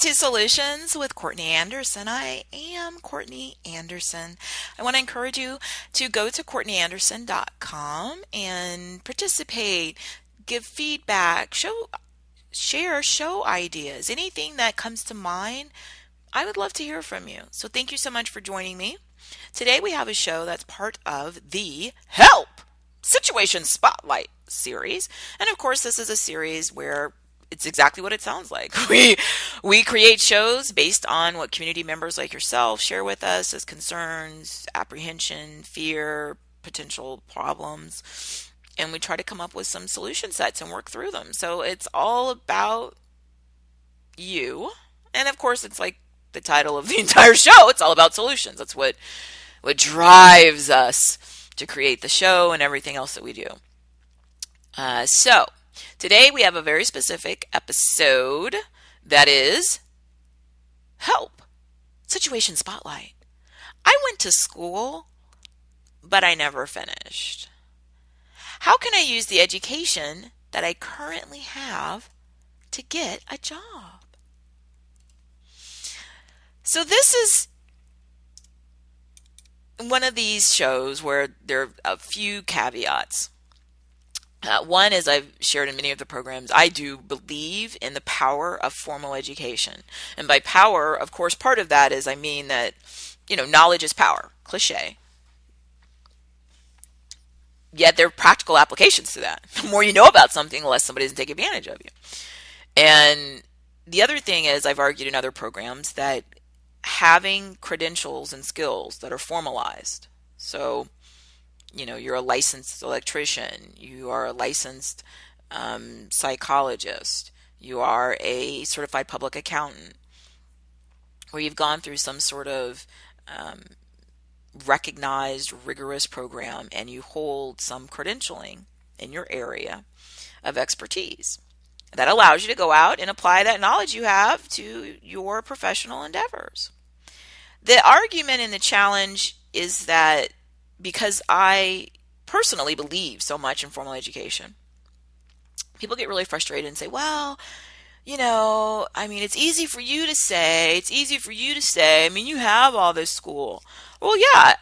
to Solutions with Courtney Anderson. I am Courtney Anderson. I want to encourage you to go to CourtneyAnderson.com and participate, give feedback, share show ideas, anything that comes to mind. I would love to hear from you. So thank you so much for joining me. Today we have a show that's part of the Help Situation Spotlight series. And of course, this is a series where it's exactly what it sounds like. We create shows based on what community members like yourself share with us as concerns, apprehension, fear, potential problems, and we try to come up with some solution sets and work through them. So it's all about you. And of course, it's like the title of the entire show. It's all about solutions. That's what drives us to create the show and everything else that we do. So today we have a very specific episode that is Help Situation Spotlight. I went to school, but I never finished. How can I use the education that I currently have to get a job? So this is one of these shows where there are a few caveats. One, as I've shared in many of the programs, I do believe in the power of formal education. And by power, of course, part of that is I mean that, knowledge is power. Cliche. Yet there are practical applications to that. The more you know about something, the less somebody doesn't take advantage of you. And the other thing is, I've argued in other programs that having credentials and skills that are formalized. So, you're a licensed electrician, you are a licensed psychologist, you are a certified public accountant, or you've gone through some sort of recognized rigorous program and you hold some credentialing in your area of expertise. That allows you to go out and apply that knowledge you have to your professional endeavors. The argument and the challenge is that because I personally believe so much in formal education, people get really frustrated and say, well, it's easy for you to say, you have all this school. Well, yeah,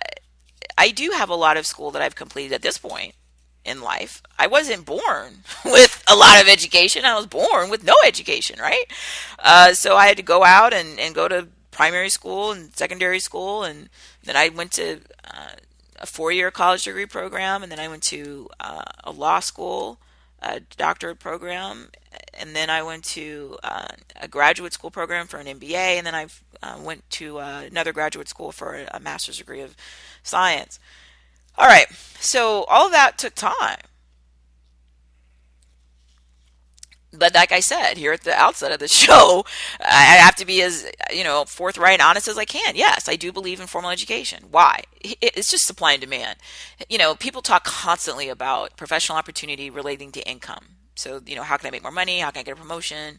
I do have a lot of school that I've completed at this point in life. I wasn't born with a lot of education. I was born with no education, right? So I had to go out and go to primary school and secondary school, and then I went to a 4-year college degree program, and then I went to a law school, a doctorate program, and then I went to a graduate school program for an MBA, and then I went to another graduate school for a master's degree of science. All right, so all of that took time. But like I said here at the outset of the show, I have to be as forthright and honest as I can. Yes, I do believe in formal education. Why? It's just supply and demand. People talk constantly about professional opportunity relating to income. So, how can I make more money? How can I get a promotion?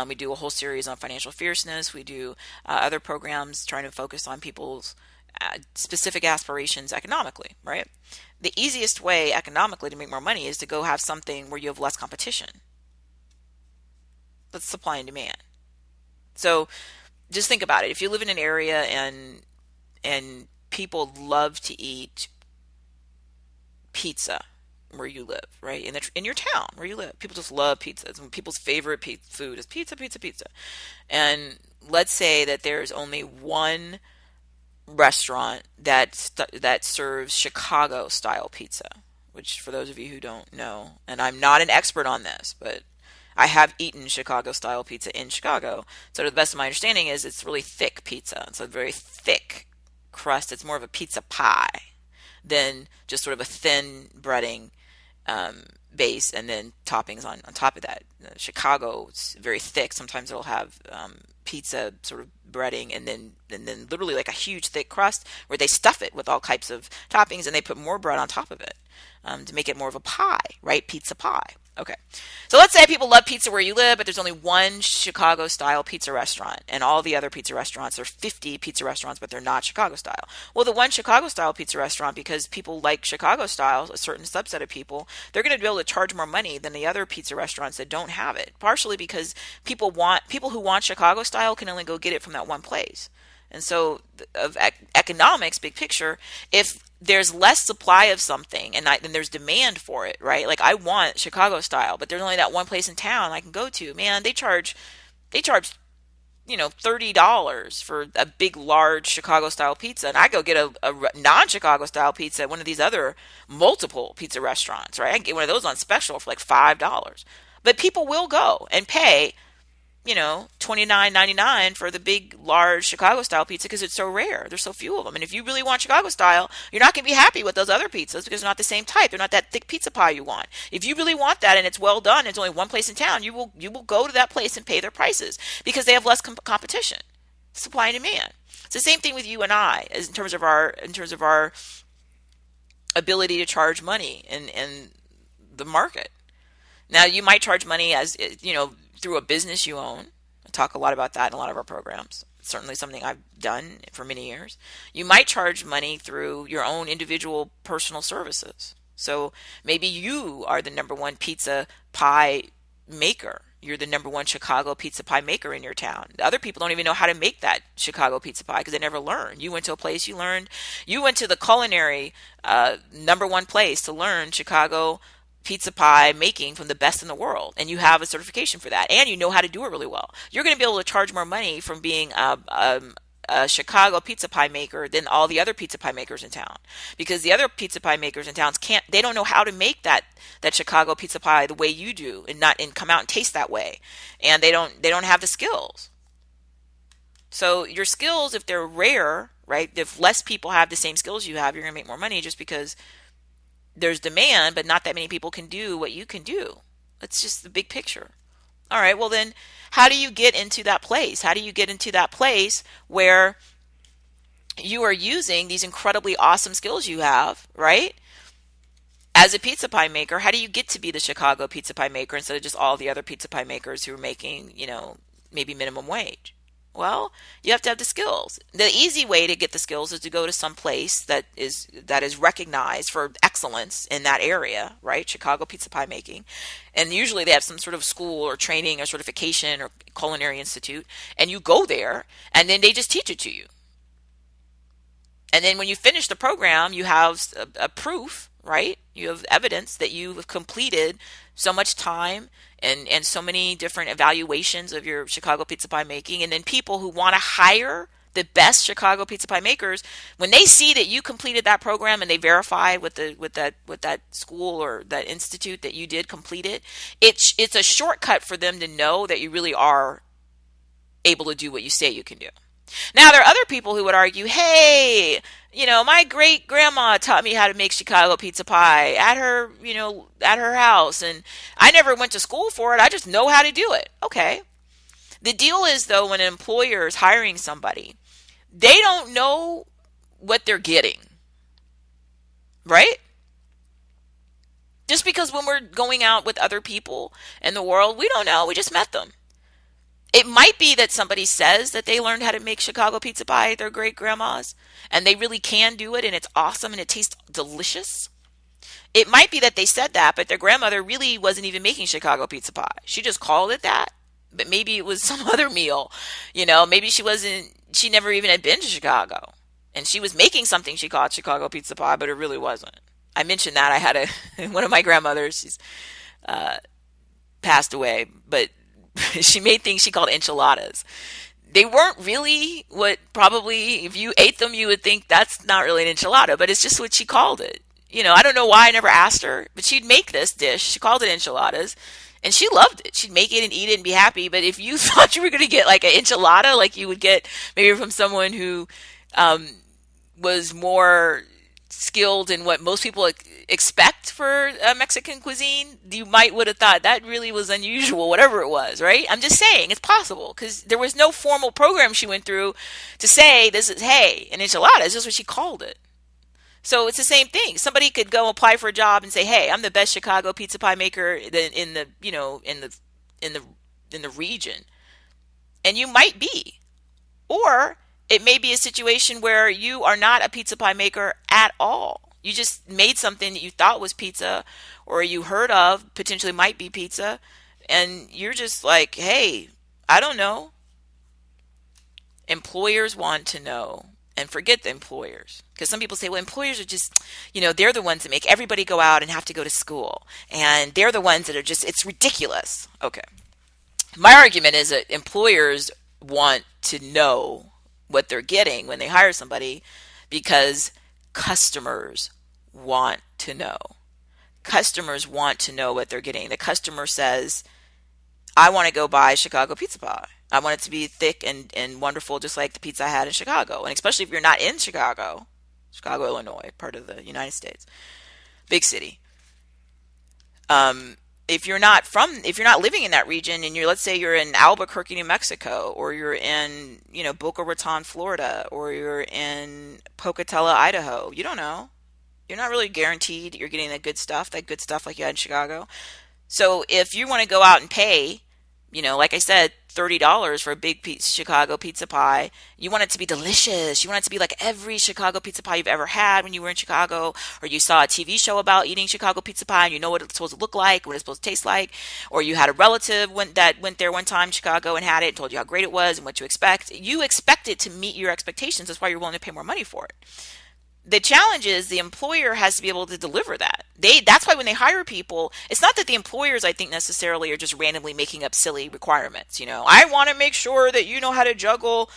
We do a whole series on financial fierceness. We do other programs trying to focus on people's specific aspirations economically, right? The easiest way economically to make more money is to go have something where you have less competition. That's supply and demand. So just think about it. If you live in an area and people love to eat pizza where you live, right? In your town where you live, people just love pizza. People's favorite food is pizza. And let's say that there's only one restaurant that serves Chicago style pizza, which for those of you who don't know, and I'm not an expert on this, but I have eaten Chicago style pizza in Chicago. So to the best of my understanding is it's really thick pizza. It's a very thick crust. It's more of a pizza pie than just sort of a thin breading base and then toppings on top of that. Chicago, it's very thick. Sometimes it'll have pizza sort of breading and then literally like a huge thick crust where they stuff it with all types of toppings and they put more bread on top of it to make it more of a pie, right? Pizza pie. Okay. So let's say people love pizza where you live, but there's only one Chicago style pizza restaurant, and all the other pizza restaurants are 50 pizza restaurants, but they're not Chicago style. Well, the one Chicago style pizza restaurant, because people like Chicago style, a certain subset of people, they're going to be able to charge more money than the other pizza restaurants that don't have it. Partially because people who want Chicago style can only go get it from that one place. And so, of economics, big picture, if there's less supply of something and then there's demand for it, right? Like I want Chicago style, but there's only that one place in town I can go to. Man, they charge, $30 for a big, large Chicago style pizza, and I go get a non-Chicago style pizza at one of these other multiple pizza restaurants, right? I can get one of those on special for like $5. But people will go and pay $29.99 for the big, large Chicago style pizza because it's so rare. There's so few of them. And if you really want Chicago style, you're not going to be happy with those other pizzas because they're not the same type. They're not that thick pizza pie you want. If you really want that and it's well done, it's only one place in town, you will go to that place and pay their prices because they have less competition. Supply and demand. It's the same thing with you and I in terms of our ability to charge money in the market. Now, you might charge money as through a business you own. I talk a lot about that in a lot of our programs. It's certainly something I've done for many years. You might charge money through your own individual personal services. So maybe you are the number one pizza pie maker. You're the number one Chicago pizza pie maker in your town. The other people don't even know how to make that Chicago pizza pie because they never learned. You went to a place you learned. You went to the culinary number one place to learn Chicago pizza pie making from the best in the world, and you have a certification for that, and you know how to do it really well. You're going to be able to charge more money from being a Chicago pizza pie maker than all the other pizza pie makers in town, because the other pizza pie makers in towns they don't know how to make that Chicago pizza pie the way you do, and come out and taste that way, and they don't have the skills. So your skills, if they're rare, right? If less people have the same skills you have, you're going to make more money just because there's demand, but not that many people can do what you can do. That's just the big picture. All right, well then, how do you get into that place? How do you get into that place where you are using these incredibly awesome skills you have, right? As a pizza pie maker, how do you get to be the Chicago pizza pie maker instead of just all the other pizza pie makers who are making, maybe minimum wage? Well, you have to have the skills. The easy way to get the skills is to go to some place that is recognized for excellence in that area, right? Chicago pizza pie making. And usually they have some sort of school or training or certification or culinary institute. And you go there and then they just teach it to you. And then when you finish the program, you have a proof, right? You have evidence that you have completed so much time and so many different evaluations of your Chicago pizza pie making. And then people who want to hire the best Chicago pizza pie makers, when they see that you completed that program and they verify with that school or that institute that you did complete it, it's a shortcut for them to know that you really are able to do what you say you can do. Now, there are other people who would argue, hey, my great grandma taught me how to make Chicago pizza pie at her house, and I never went to school for it. I just know how to do it. Okay. The deal is, though, when an employer is hiring somebody, they don't know what they're getting, right? Just because when we're going out with other people in the world, we don't know. We just met them. It might be that somebody says that they learned how to make Chicago pizza pie at their great grandma's and they really can do it and it's awesome and it tastes delicious. It might be that they said that, but their grandmother really wasn't even making Chicago pizza pie. She just called it that, but maybe it was some other meal. Maybe she never even had been to Chicago and she was making something she called Chicago pizza pie, but it really wasn't. I mentioned that I had one of my grandmothers, she's passed away, but she made things she called enchiladas. They weren't really what probably, if you ate them, you would think that's not really an enchilada, but it's just what she called it. I don't know why I never asked her, but she'd make this dish. She called it enchiladas, and she loved it. She'd make it and eat it and be happy. But if you thought you were going to get like an enchilada, like you would get maybe from someone who was more skilled in what most people expect for Mexican cuisine, you would have thought that really was unusual, whatever it was, right? I'm just saying it's possible because there was no formal program she went through to say this is, hey, an enchilada. It's just what she called it. So it's the same thing. Somebody could go apply for a job and say, "Hey, I'm the best Chicago pizza pie maker in the, in the in the region." And you might be. Or it may be a situation where you are not a pizza pie maker at all. You just made something that you thought was pizza or you heard of potentially might be pizza, and you're just like, "Hey, I don't know." Employers want to know. And forget the employers. Because some people say, well, employers are just, they're the ones that make everybody go out and have to go to school. And they're the ones that are just, it's ridiculous. Okay. My argument is that employers want to know what they're getting when they hire somebody because customers want to know. Customers want to know what they're getting. The customer says, I want to go buy Chicago pizza pie. I want it to be thick and wonderful, just like the pizza I had in Chicago. And especially if you're not in Chicago, Illinois, part of the United States, big city. If you're not living in that region, and let's say you're in Albuquerque, New Mexico, or you're in, Boca Raton, Florida, or you're in Pocatello, Idaho, you don't know. You're not really guaranteed you're getting that good stuff like you had in Chicago. So if you want to go out and pay, like I said, $30 for a big Chicago pizza pie, you want it to be delicious. You want it to be like every Chicago pizza pie you've ever had when you were in Chicago, or you saw a TV show about eating Chicago pizza pie and you know what it's supposed to look like, what it's supposed to taste like, or you had a relative that went there one time in Chicago and had it and told you how great it was and what to expect. You expect it to meet your expectations. That's why you're willing to pay more money for it. The challenge is the employer has to be able to deliver that. That's why when they hire people, it's not that the employers, I think, necessarily are just randomly making up silly requirements. I want to make sure that you know how to juggle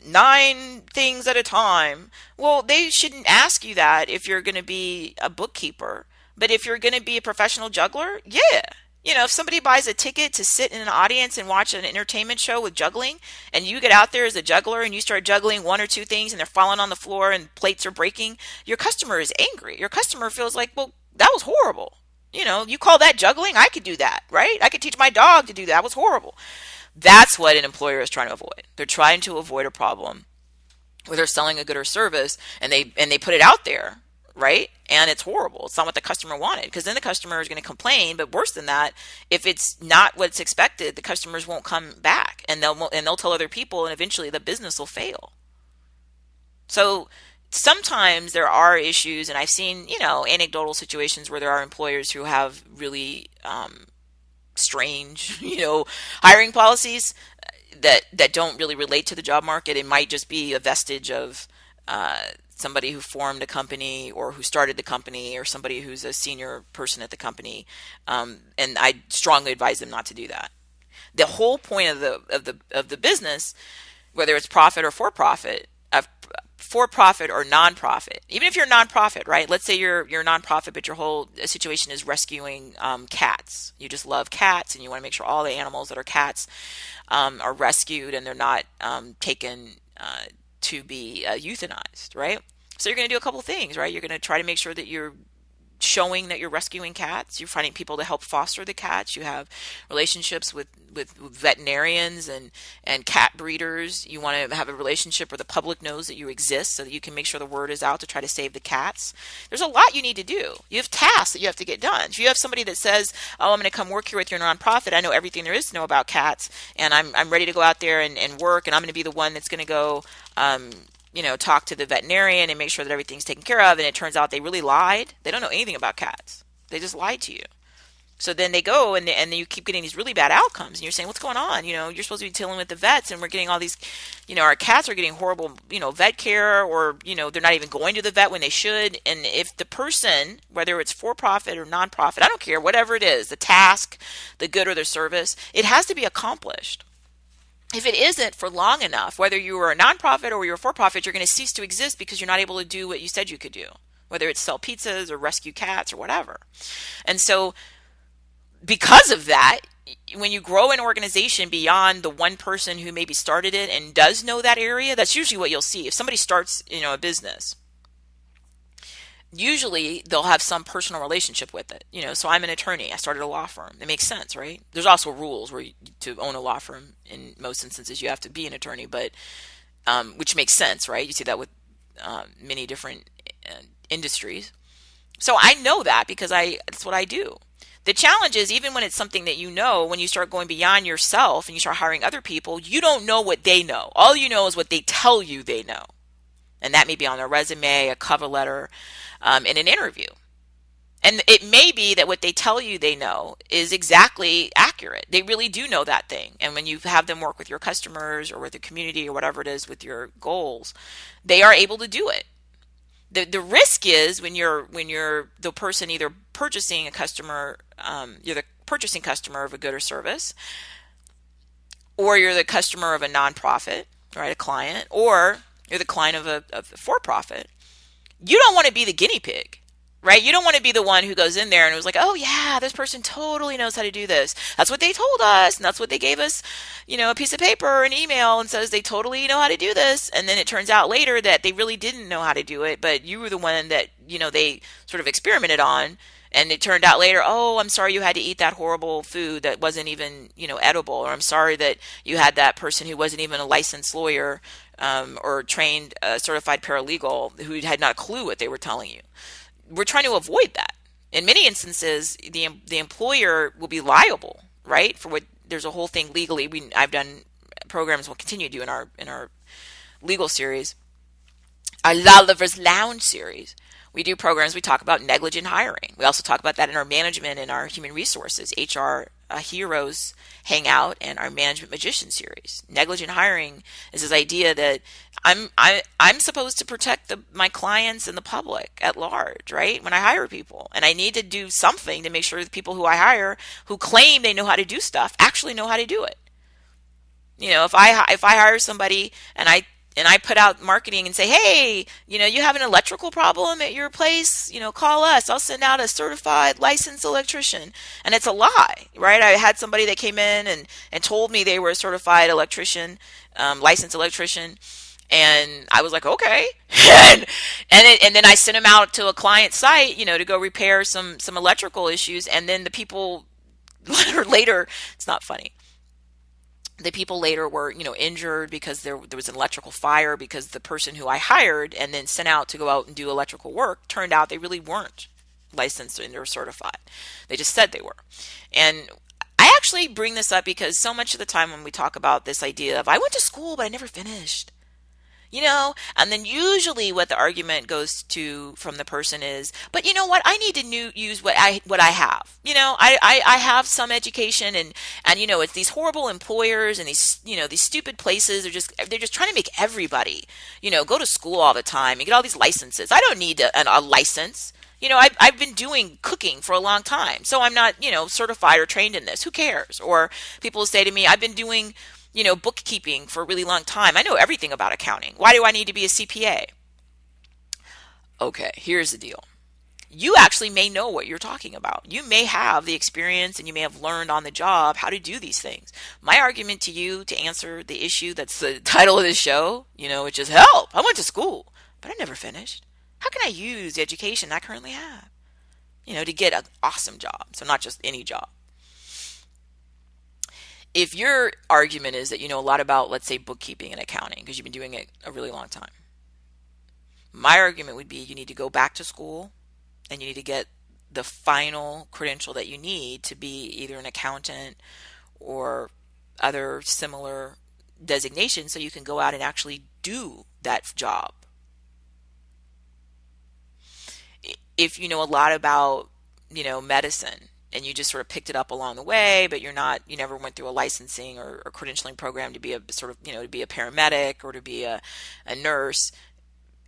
9 things at a time. Well, they shouldn't ask you that if you're going to be a bookkeeper. But if you're going to be a professional juggler, yeah. If somebody buys a ticket to sit in an audience and watch an entertainment show with juggling, and you get out there as a juggler and you start juggling 1 or 2 things and they're falling on the floor and plates are breaking, your customer is angry. Your customer feels like, well, that was horrible. You call that juggling? I could do that, right? I could teach my dog to do that. That was horrible. That's what an employer is trying to avoid. They're trying to avoid a problem where they're selling a good or service and they put it out there. Right? And it's horrible. It's not what the customer wanted, because then the customer is going to complain. But worse than that, if it's not what's expected, the customers won't come back, and they'll tell other people, and eventually the business will fail. So sometimes there are issues, and I've seen anecdotal situations where there are employers who have really strange hiring policies that don't really relate to the job market. It might just be a vestige of somebody who formed a company or who started the company or somebody who's a senior person at the company. And I strongly advise them not to do that. The whole point of the business, whether it's profit or for-profit or nonprofit, even if you're a nonprofit, right? Let's say you're a nonprofit, but your whole situation is rescuing cats. You just love cats and you want to make sure all the animals that are cats are rescued and they're not taken to be euthanized, right? So you're going to do a couple things, right? You're going to try to make sure that you're showing that you're rescuing cats. You're finding people to help foster the cats. You have relationships with veterinarians and cat breeders. You want to have a relationship where the public knows that you exist so that you can make sure the word is out to try to save the cats. There's a lot you need to do. You have tasks that you have to get done. If you have somebody that says, oh, I'm going to come work here with your nonprofit, I know everything there is to know about cats, and I'm ready to go out there and work, and I'm going to be the one that's going to go talk to the veterinarian and make sure that everything's taken care of. And it turns out they really lied. They don't know anything about cats. They just lied to you. So then they go and you keep getting these really bad outcomes. And you're saying, what's going on? You're supposed to be dealing with the vets, and we're getting all these, our cats are getting horrible, vet care, or, they're not even going to the vet when they should. And if the person, whether it's for-profit or non-profit, I don't care, whatever it is, the task, the good or the service, it has to be accomplished. If it isn't for long enough, whether you were a nonprofit or you're a for-profit, you're going to cease to exist because you're not able to do what you said you could do, whether it's sell pizzas or rescue cats or whatever. And so because of that, when you grow an organization beyond the one person who maybe started it and does know that area, that's usually what you'll see. If somebody starts, a business, usually they'll have some personal relationship with it. So I'm an attorney. I started a law firm. It makes sense, right? There's also rules where to own a law firm, in most instances, you have to be an attorney, but which makes sense, right? You see that with many different industries. So I know that because that's what I do. The challenge is, even when it's something that you know, when you start going beyond yourself and you start hiring other people, you don't know what they know. All you know is what they tell you they know. And that may be on a resume, a cover letter, in an interview. And it may be that what they tell you they know is exactly accurate. They really do know that thing. And when you have them work with your customers or with the community or whatever it is with your goals, they are able to do it. The risk is when you're the person either purchasing a customer, you're the purchasing customer of a good or service, or you're the customer of a nonprofit, right, a client, or you're the client of a for-profit. You don't want to be the guinea pig, right? You don't want to be the one who goes in there and was like, oh yeah, this person totally knows how to do this. That's what they told us, and that's what they gave us, a piece of paper or an email and says they totally know how to do this. And then it turns out later that they really didn't know how to do it, but you were the one that, they sort of experimented on. And it turned out later, oh, I'm sorry you had to eat that horrible food that wasn't even, edible. Or I'm sorry that you had that person who wasn't even a licensed lawyer or trained certified paralegal who had not a clue what they were telling you. We're trying to avoid that. In many instances, the employer will be liable, right? For what there's a whole thing legally. I've done programs. We'll continue to do in our legal series, our Law Lovers Lounge series. We do programs. We talk about negligent hiring. We also talk about that in our management and our human resources, HR Heroes Hangout, and our Management Magician series. Negligent hiring is this idea that I'm supposed to protect my clients and the public at large, right? When I hire people, and I need to do something to make sure the people who I hire, who claim they know how to do stuff, actually know how to do it. If I hire somebody and I put out marketing and say, hey, you have an electrical problem at your place, call us. I'll send out a certified licensed electrician. And it's a lie, right? I had somebody that came in and told me they were a certified electrician, licensed electrician. And I was like, okay. and then I sent them out to a client site, to go repair some electrical issues. And then the people later, it's not funny. The people later were, injured because there was an electrical fire because the person who I hired and then sent out to go out and do electrical work turned out they really weren't licensed or certified. They just said they were. And I actually bring this up because so much of the time when we talk about this idea of I went to school but I never finished, and then usually what the argument goes to from the person is, but you know what, I need to use what I have. I have some education and it's these horrible employers and these stupid places they're just trying to make everybody, go to school all the time and get all these licenses. I don't need a license. I've been doing cooking for a long time, so I'm not, certified or trained in this. Who cares? Or people say to me, I've been doing bookkeeping for a really long time. I know everything about accounting. Why do I need to be a CPA? Okay, here's the deal. You actually may know what you're talking about. You may have the experience and you may have learned on the job how to do these things. My argument to you to answer the issue that's the title of this show, which is help. I went to school, but I never finished. How can I use the education I currently have, to get an awesome job? So not just any job. If your argument is that you know a lot about, let's say, bookkeeping and accounting because you've been doing it a really long time, my argument would be you need to go back to school and you need to get the final credential that you need to be either an accountant or other similar designation so you can go out and actually do that job. If you know a lot about, medicine, and you just sort of picked it up along the way, but you never went through a licensing or credentialing program to be a sort of, to be a paramedic or to be a nurse,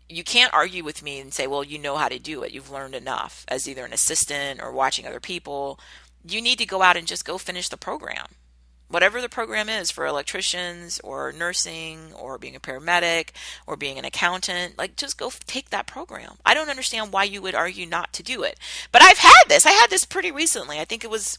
you can't argue with me and say, well, you know how to do it. You've learned enough as either an assistant or watching other people. You need to go out and just go finish the program. Whatever the program is for electricians or nursing or being a paramedic or being an accountant, just go take that program. I don't understand why you would argue not to do it. But I had this pretty recently. I think it was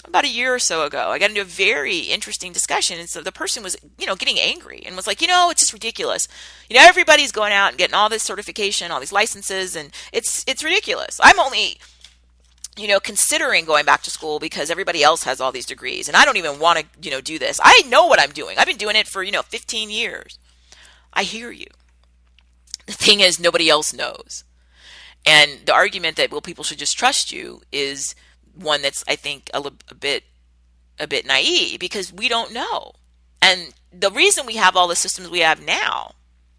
about a year or so ago. I got into a very interesting discussion. And so the person was, getting angry and was like, it's just ridiculous. Everybody's going out and getting all this certification, all these licenses, and it's ridiculous. I'm only considering going back to school because everybody else has all these degrees and I don't even want to, do this. I know what I'm doing. I've been doing it for, 15 years. I hear you. The thing is, nobody else knows. And the argument that, well, people should just trust you is one that's, I think, a bit naive, because we don't know. And the reason we have all the systems we have now,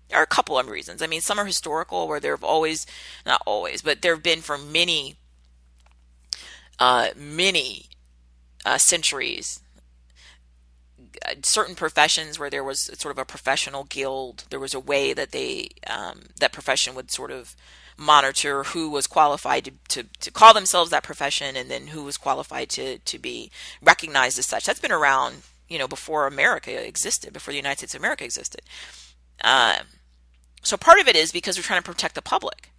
there are a couple of reasons. I mean, some are historical, where there have always, not always, but there have been for many, centuries, certain professions where there was sort of a professional guild. There was a way that that profession would sort of monitor who was qualified to call themselves that profession, and then who was qualified to be recognized as such. That's been around, before America existed, before the United States of America existed. So part of it is because we're trying to protect the public.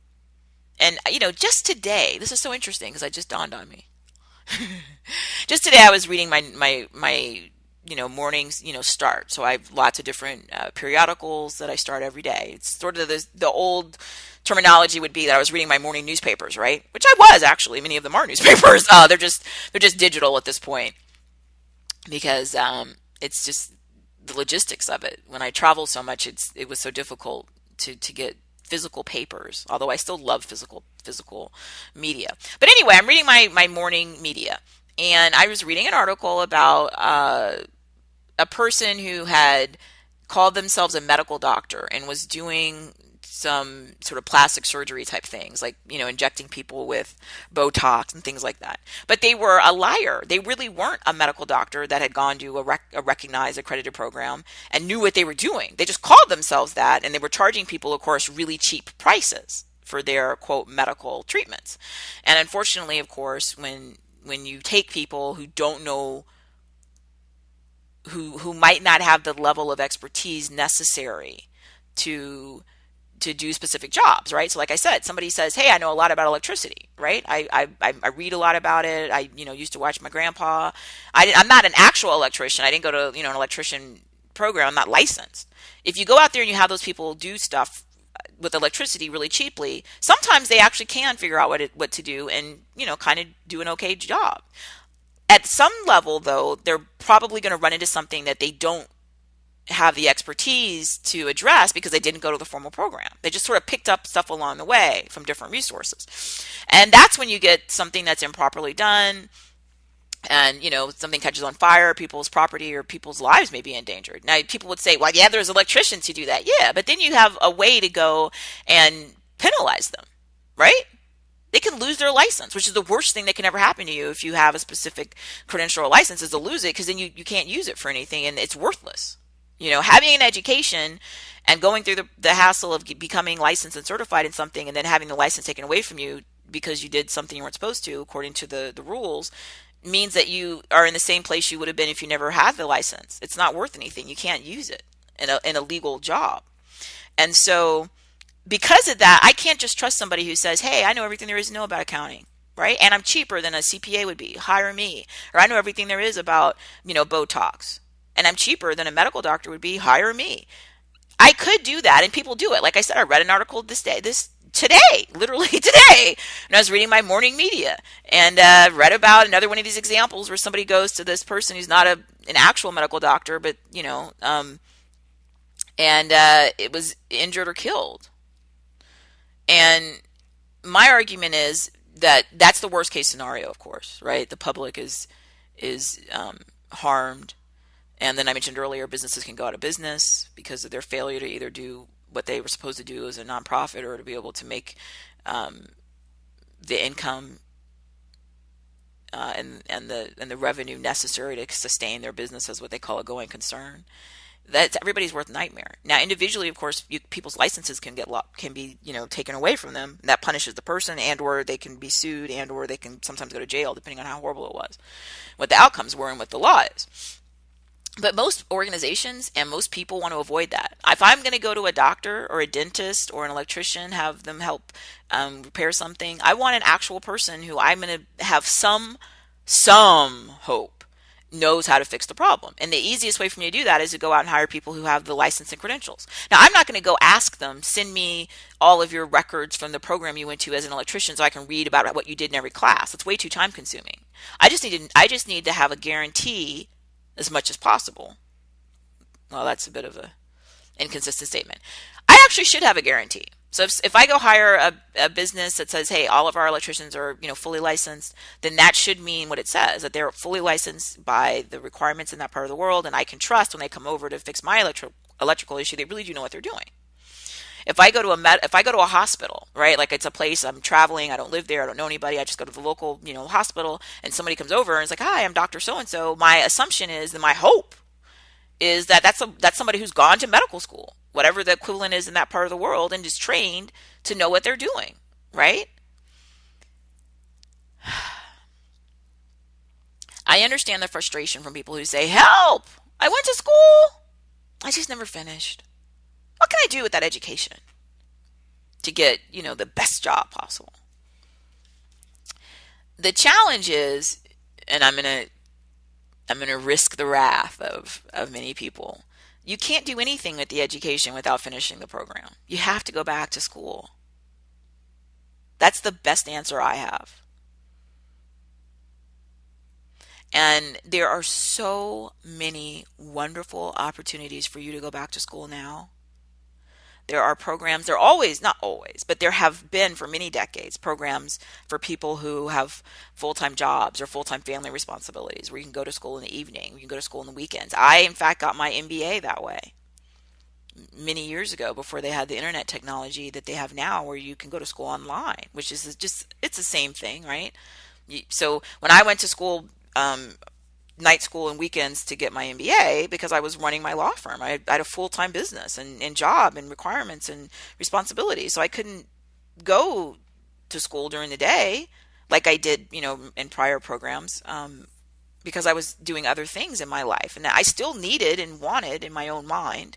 And, just today, this is so interesting because it just dawned on me. Just today I was reading my mornings, start. So I have lots of different periodicals that I start every day. It's sort of the old terminology would be that I was reading my morning newspapers, right? Which I was, actually. Many of them are newspapers. They're just digital at this point, because it's just the logistics of it. When I travel so much, it was so difficult to get physical papers, although I still love physical media. But anyway, I'm reading my morning media, and I was reading an article about a person who had called themselves a medical doctor and was doing some sort of plastic surgery type things, like, injecting people with Botox and things like that. But they were a liar. They really weren't a medical doctor that had gone to a recognized, accredited program and knew what they were doing. They just called themselves that, and they were charging people, of course, really cheap prices for their, quote, medical treatments. And unfortunately, of course, when you take people who don't know, who might not have the level of expertise necessary to do specific jobs, right? So like I said, somebody says, hey, I know a lot about electricity, right? I read a lot about it. I used to watch my grandpa. I'm not an actual electrician. I didn't go to an electrician program. I'm not licensed. If you go out there and you have those people do stuff with electricity really cheaply, sometimes they actually can figure out what to do and kind of do an okay job. At some level, though, they're probably going to run into something that they don't have the expertise to address because they didn't go to the formal program. They just sort of picked up stuff along the way from different resources. And that's when you get something that's improperly done, and something catches on fire, people's property or people's lives may be endangered. Now, people would say, well, yeah, there's electricians who do that. Yeah, but then you have a way to go and penalize them, right? They can lose their license, which is the worst thing that can ever happen to you if you have a specific credential or license, is to lose it, because then you can't use it for anything and it's worthless. Having an education and going through the hassle of becoming licensed and certified in something, and then having the license taken away from you because you did something you weren't supposed to according to the rules, means that you are in the same place you would have been if you never had the license. It's not worth anything. You can't use it in a legal job. And so because of that, I can't just trust somebody who says, hey, I know everything there is to know about accounting, right? And I'm cheaper than a CPA would be. Hire me. Or I know everything there is about, Botox. And I'm cheaper than a medical doctor would be. Hire me. I could do that, and people do it. Like I said, I read an article literally today, and I was reading my morning media, and read about another one of these examples where somebody goes to this person who's not an actual medical doctor, but it was injured or killed. And my argument is that that's the worst case scenario, of course, right? The public is harmed. And then I mentioned earlier, businesses can go out of business because of their failure to either do what they were supposed to do as a nonprofit, or to be able to make the income and the revenue necessary to sustain their business as what they call a going concern. That's everybody's worst nightmare. Now, individually, of course, people's licenses can be taken away from them. That punishes the person, and/or they can be sued, and/or they can sometimes go to jail, depending on how horrible it was, what the outcomes were, and what the law is. But most organizations and most people want to avoid that. If I'm going to go to a doctor or a dentist or an electrician, have them help repair something, I want an actual person who I'm going to have some hope knows how to fix the problem. And the easiest way for me to do that is to go out and hire people who have the license and credentials. Now, I'm not going to go ask them, send me all of your records from the program you went to as an electrician so I can read about what you did in every class. It's way too time consuming. I just need to have a guarantee as much as possible. Well, that's a bit of a inconsistent statement. I actually should have a guarantee. So if I go hire a business that says, hey, all of our electricians are, fully licensed, then that should mean what it says, that they're fully licensed by the requirements in that part of the world, and I can trust when they come over to fix my electrical issue, they really do know what they're doing. If I go to a hospital, right, like it's a place I'm traveling, I don't live there, I don't know anybody, I just go to the local, hospital, and somebody comes over and is like, hi, I'm Dr. So-and-so, my assumption is, and my hope is that that's somebody who's gone to medical school, whatever the equivalent is in that part of the world, and is trained to know what they're doing, right? I understand the frustration from people who say, help, I went to school, I just never finished. What can I do with that education to get, the best job possible? The challenge is, and I'm going to risk the wrath of many people. You can't do anything with the education without finishing the program. You have to go back to school. That's the best answer I have. And there are so many wonderful opportunities for you to go back to school now. There are programs, there are always, not always, but there have been for many decades programs for people who have full-time jobs or full-time family responsibilities where you can go to school in the evening, you can go to school on the weekends. I, in fact, got my MBA that way many years ago before they had the internet technology that they have now where you can go to school online, which is just, it's the same thing, right? So when I went to school, night school and weekends to get my MBA because I was running my law firm. I had a full-time business and job and requirements and responsibilities. So I couldn't go to school during the day like I did, in prior programs because I was doing other things in my life. And I still needed and wanted in my own mind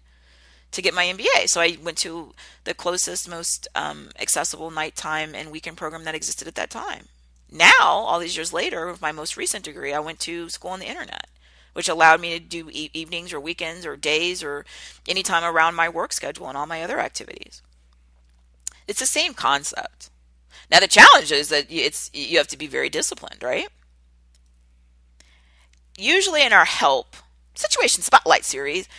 to get my MBA. So I went to the closest, most accessible nighttime and weekend program that existed at that time. Now, all these years later, with my most recent degree, I went to school on the internet, which allowed me to do evenings or weekends or days or anytime around my work schedule and all my other activities. It's the same concept. Now, the challenge is that you have to be very disciplined, right? Usually in our Help Situation Spotlight series,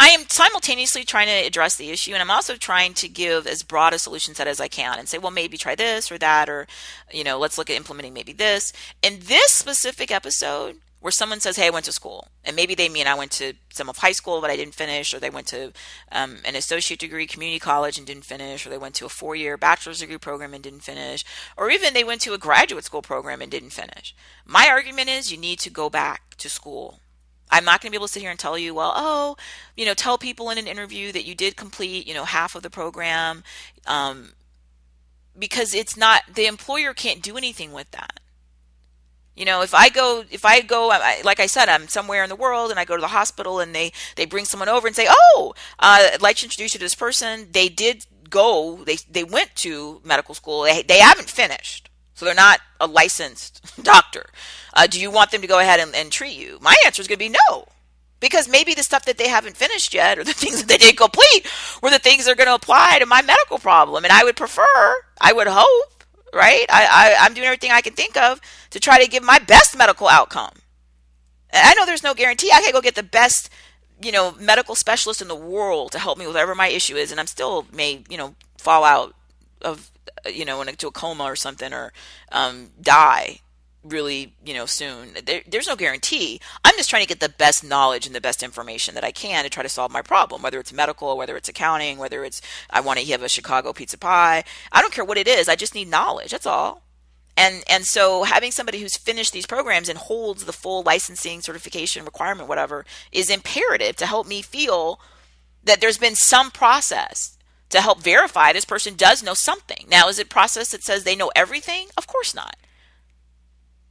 I am simultaneously trying to address the issue, and I'm also trying to give as broad a solution set as I can and say, well, maybe try this or that, or, let's look at implementing maybe this. In this specific episode, where someone says, hey, I went to school, and maybe they mean I went to some of high school, but I didn't finish, or they went to an associate degree community college and didn't finish, or they went to a 4-year bachelor's degree program and didn't finish, or even they went to a graduate school program and didn't finish. My argument is you need to go back to school. I'm not going to be able to sit here and tell you, well, tell people in an interview that you did complete, half of the program, because it's not, the employer can't do anything with that. If I go, like I said, I'm somewhere in the world and I go to the hospital and they bring someone over and say, I'd like to introduce you to this person. They did go, they went to medical school. They haven't finished. So they're not a licensed doctor. Do you want them to go ahead and treat you? My answer is going to be no. Because maybe the stuff that they haven't finished yet or the things that they didn't complete were the things that are going to apply to my medical problem. And I would hope, right? I'm doing everything I can think of to try to give my best medical outcome. And I know there's no guarantee. I can't go get the best, medical specialist in the world to help me with whatever my issue is. And I'm still may, fall out of into a coma or something, or die really, soon. There's no guarantee. I'm just trying to get the best knowledge and the best information that I can to try to solve my problem, whether it's medical, whether it's accounting, whether it's I want to have a Chicago pizza pie. I don't care what it is. I just need knowledge. That's all. And so having somebody who's finished these programs and holds the full licensing, certification, requirement, whatever, is imperative to help me feel that there's been some process to help verify this person does know something. Now, is it a process that says they know everything? Of course not.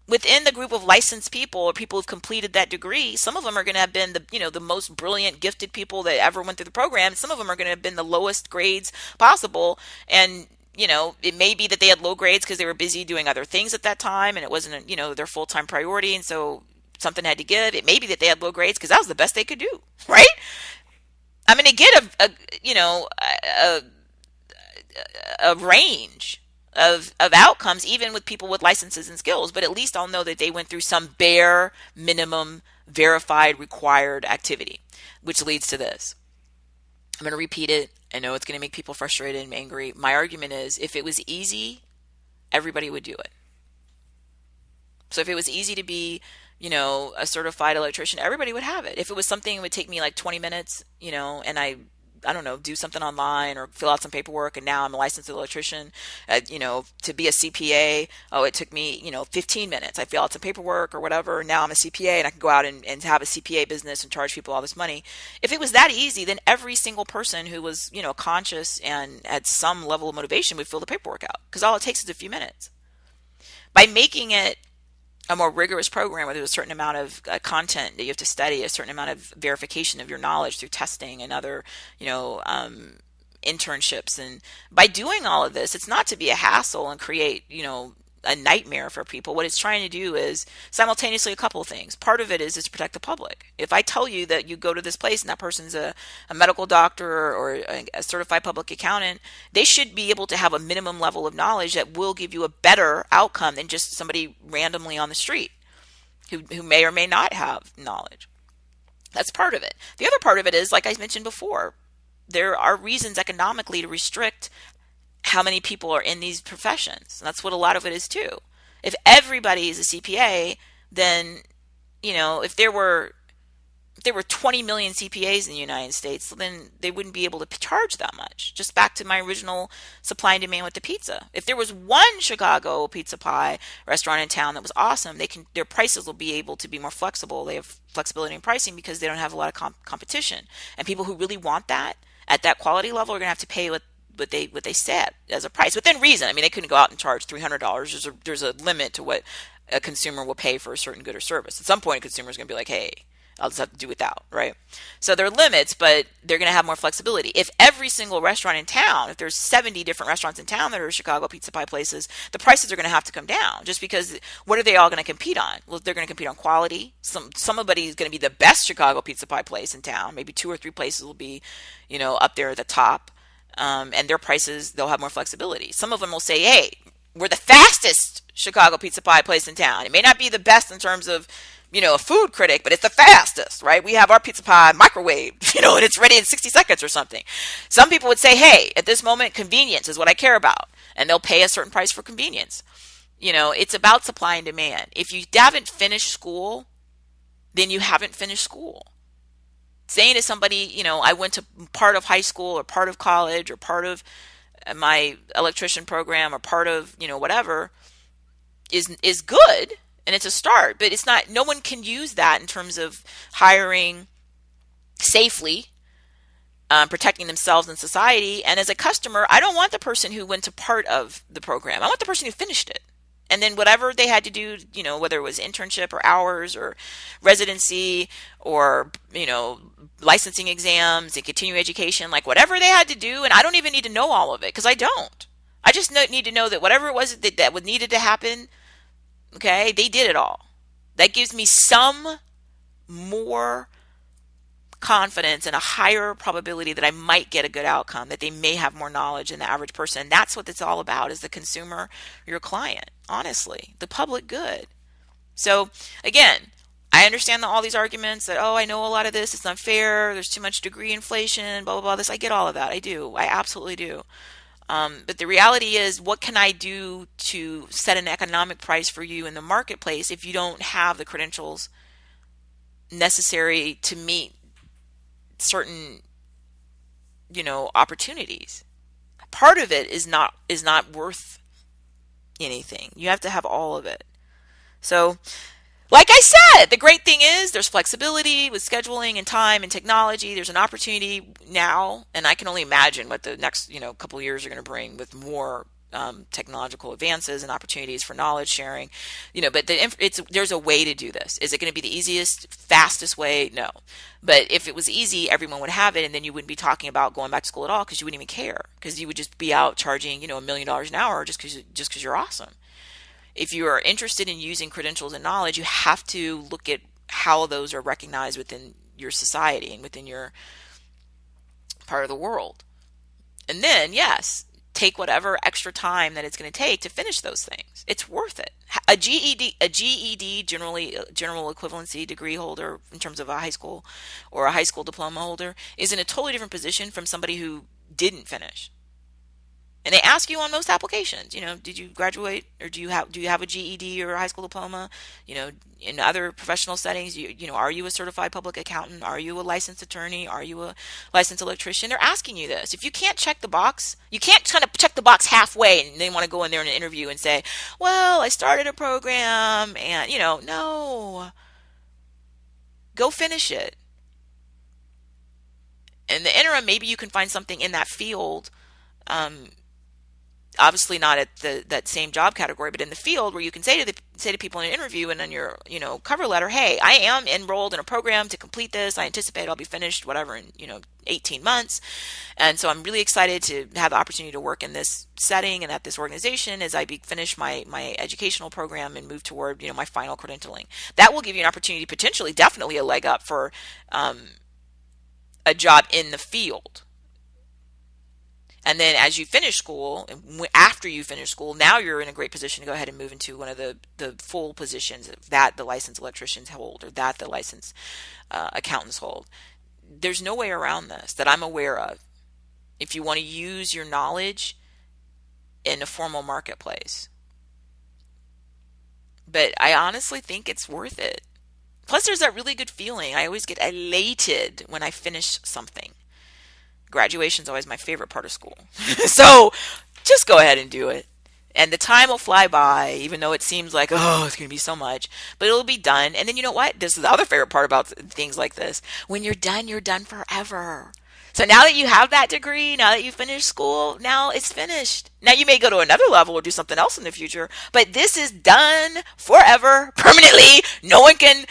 Within the group of licensed people or people who've completed that degree, some of them are going to have been the most brilliant, gifted people that ever went through the program. Some of them are going to have been the lowest grades possible. And, it may be that they had low grades because they were busy doing other things at that time and it wasn't, their full-time priority. And so something had to give. It may be that they had low grades because that was the best they could do, right? I'm going to get a range of outcomes, even with people with licenses and skills, but at least I'll know that they went through some bare minimum verified required activity, which leads to this. I'm going to repeat it. I know it's going to make people frustrated and angry. My argument is if it was easy, everybody would do it. So if it was easy to be, a certified electrician, everybody would have it. If it was something that would take me like 20 minutes, and I don't know, do something online or fill out some paperwork, and now I'm a licensed electrician, to be a CPA, oh, it took me, 15 minutes. I fill out some paperwork or whatever, and now I'm a CPA and I can go out and have a CPA business and charge people all this money. If it was that easy, then every single person who was, conscious and at some level of motivation would fill the paperwork out, because all it takes is a few minutes. By making it a more rigorous program where there's a certain amount of content that you have to study, a certain amount of verification of your knowledge through testing and other, internships. And by doing all of this, it's not to be a hassle and create, a nightmare for people. What it's trying to do is simultaneously a couple of things. Part of it is to protect the public. If I tell you that you go to this place and that person's a medical doctor or a certified public accountant, they should be able to have a minimum level of knowledge that will give you a better outcome than just somebody randomly on the street who may or may not have knowledge. That's part of it. The other part of it is, like I mentioned before, there are reasons economically to restrict how many people are in these professions. And that's what a lot of it is too. If everybody is a CPA, then, if there were 20 million CPAs in the United States, then they wouldn't be able to charge that much. Just back to my original supply and demand with the pizza. If there was one Chicago pizza pie restaurant in town that was awesome, their prices will be able to be more flexible. They have flexibility in pricing because they don't have a lot of competition. And people who really want that at that quality level are going to have to pay what they set as a price within reason. I mean, they couldn't go out and charge $300. There's a limit to what a consumer will pay for a certain good or service. At some point, a consumer is going to be like, hey, I'll just have to do without, right? So there are limits, but they're going to have more flexibility. If every single restaurant in town, if there's 70 different restaurants in town that are Chicago pizza pie places, the prices are going to have to come down, just because what are they all going to compete on? Well, they're going to compete on quality. Somebody is going to be the best Chicago pizza pie place in town. Maybe 2 or 3 places will be, up there at the top. And their prices, they'll have more flexibility. Some of them will say, hey, we're the fastest Chicago pizza pie place in town. It may not be the best in terms of, a food critic, but it's the fastest, right? We have our pizza pie microwaved, and it's ready in 60 seconds or something. Some people would say, hey, at this moment, convenience is what I care about. And they'll pay a certain price for convenience. It's about supply and demand. If you haven't finished school, then you haven't finished school. Saying to somebody, I went to part of high school or part of college or part of my electrician program or part of, whatever is good, and it's a start, but it's not, no one can use that in terms of hiring safely, protecting themselves and society. And as a customer, I don't want the person who went to part of the program. I want the person who finished it. And then whatever they had to do, whether it was internship or hours or residency or, licensing exams and continuing education, like whatever they had to do. And I don't even need to know all of it, because I don't. I just need to know that whatever it was that was needed to happen, okay, they did it all. That gives me some more confidence and a higher probability that I might get a good outcome, that they may have more knowledge than the average person. That's what it's all about, is the consumer, your client, honestly, the public good. So again, I understand all these arguments that, oh, I know a lot of this, it's not fair, there's too much degree inflation, blah, blah, blah, this. I get all of that. I do. I absolutely do. But the reality is, what can I do to set an economic price for you in the marketplace if you don't have the credentials necessary to meet certain, opportunities? Part of it is not worth anything. You have to have all of it. So, like I said, the great thing is there's flexibility with scheduling and time and technology. There's an opportunity now, and I can only imagine what the next, couple of years are going to bring with more technological advances and opportunities for knowledge sharing. But there's a way to do this. Is it going to be the easiest, fastest way? No. But if it was easy, everyone would have it, and then you wouldn't be talking about going back to school at all, because you wouldn't even care, because you would just be out charging, $1 million an hour just because you're awesome. If you are interested in using credentials and knowledge, you have to look at how those are recognized within your society and within your part of the world. And then, yes, take whatever extra time that it's going to take to finish those things. It's worth it. A GED, general equivalency degree holder in terms of a high school or a high school diploma holder, is in a totally different position from somebody who didn't finish. And they ask you on most applications, did you graduate, or do you have a GED or a high school diploma? In other professional settings, are you a certified public accountant? Are you a licensed attorney? Are you a licensed electrician? They're asking you this. If you can't check the box, you can't kind of check the box halfway and then want to go in there in an interview and say, well, I started a program and, no. Go finish it. In the interim, maybe you can find something in that field, obviously not at that same job category, but in the field where you can say to people in an interview and on your cover letter, hey, I am enrolled in a program to complete this. I anticipate I'll be finished whatever in 18 months, and so I'm really excited to have the opportunity to work in this setting and at this organization as I finish my educational program and move toward my final credentialing. That will give you an opportunity, potentially, definitely a leg up for a job in the field. And then as you finish school, after you finish school, now you're in a great position to go ahead and move into one of the full positions that the licensed electricians hold or that the licensed accountants hold. There's no way around this that I'm aware of if you want to use your knowledge in a formal marketplace. But I honestly think it's worth it. Plus, there's that really good feeling. I always get elated when I finish something. Graduation is always my favorite part of school. So just go ahead and do it. And the time will fly by, even though it seems like, oh, it's going to be so much. But it'll be done. And then you know what? This is the other favorite part about things like this. When you're done forever. So now that you have that degree, now that you finished school, now it's finished. Now you may go to another level or do something else in the future, but this is done forever, permanently. No one can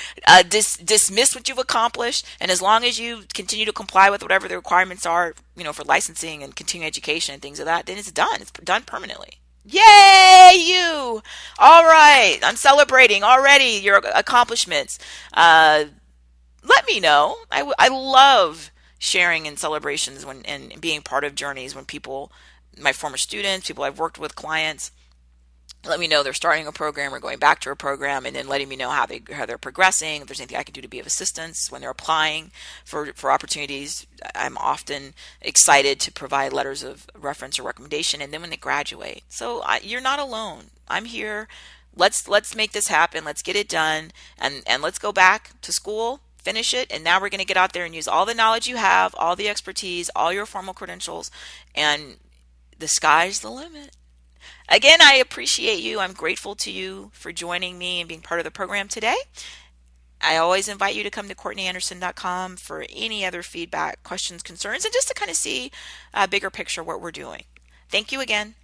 dismiss what you've accomplished. And as long as you continue to comply with whatever the requirements are, for licensing and continuing education and things of that, then it's done. It's done permanently. Yay, you! All right, I'm celebrating already your accomplishments. Let me know. I love sharing in celebrations and being part of journeys when people, my former students, people I've worked with, clients, let me know they're starting a program or going back to a program, and then letting me know how they're progressing, if there's anything I can do to be of assistance when they're applying for opportunities. I'm often excited to provide letters of reference or recommendation, and then when they graduate. So you're not alone. I'm here. Let's make this happen. Let's get it done, and let's go back to school, finish it, and now we're going to get out there and use all the knowledge you have, all the expertise, all your formal credentials, and the sky's the limit. Again, I appreciate you. I'm grateful to you for joining me and being part of the program today. I always invite you to come to CourtneyAnderson.com for any other feedback, questions, concerns, and just to kind of see a bigger picture of what we're doing. Thank you again.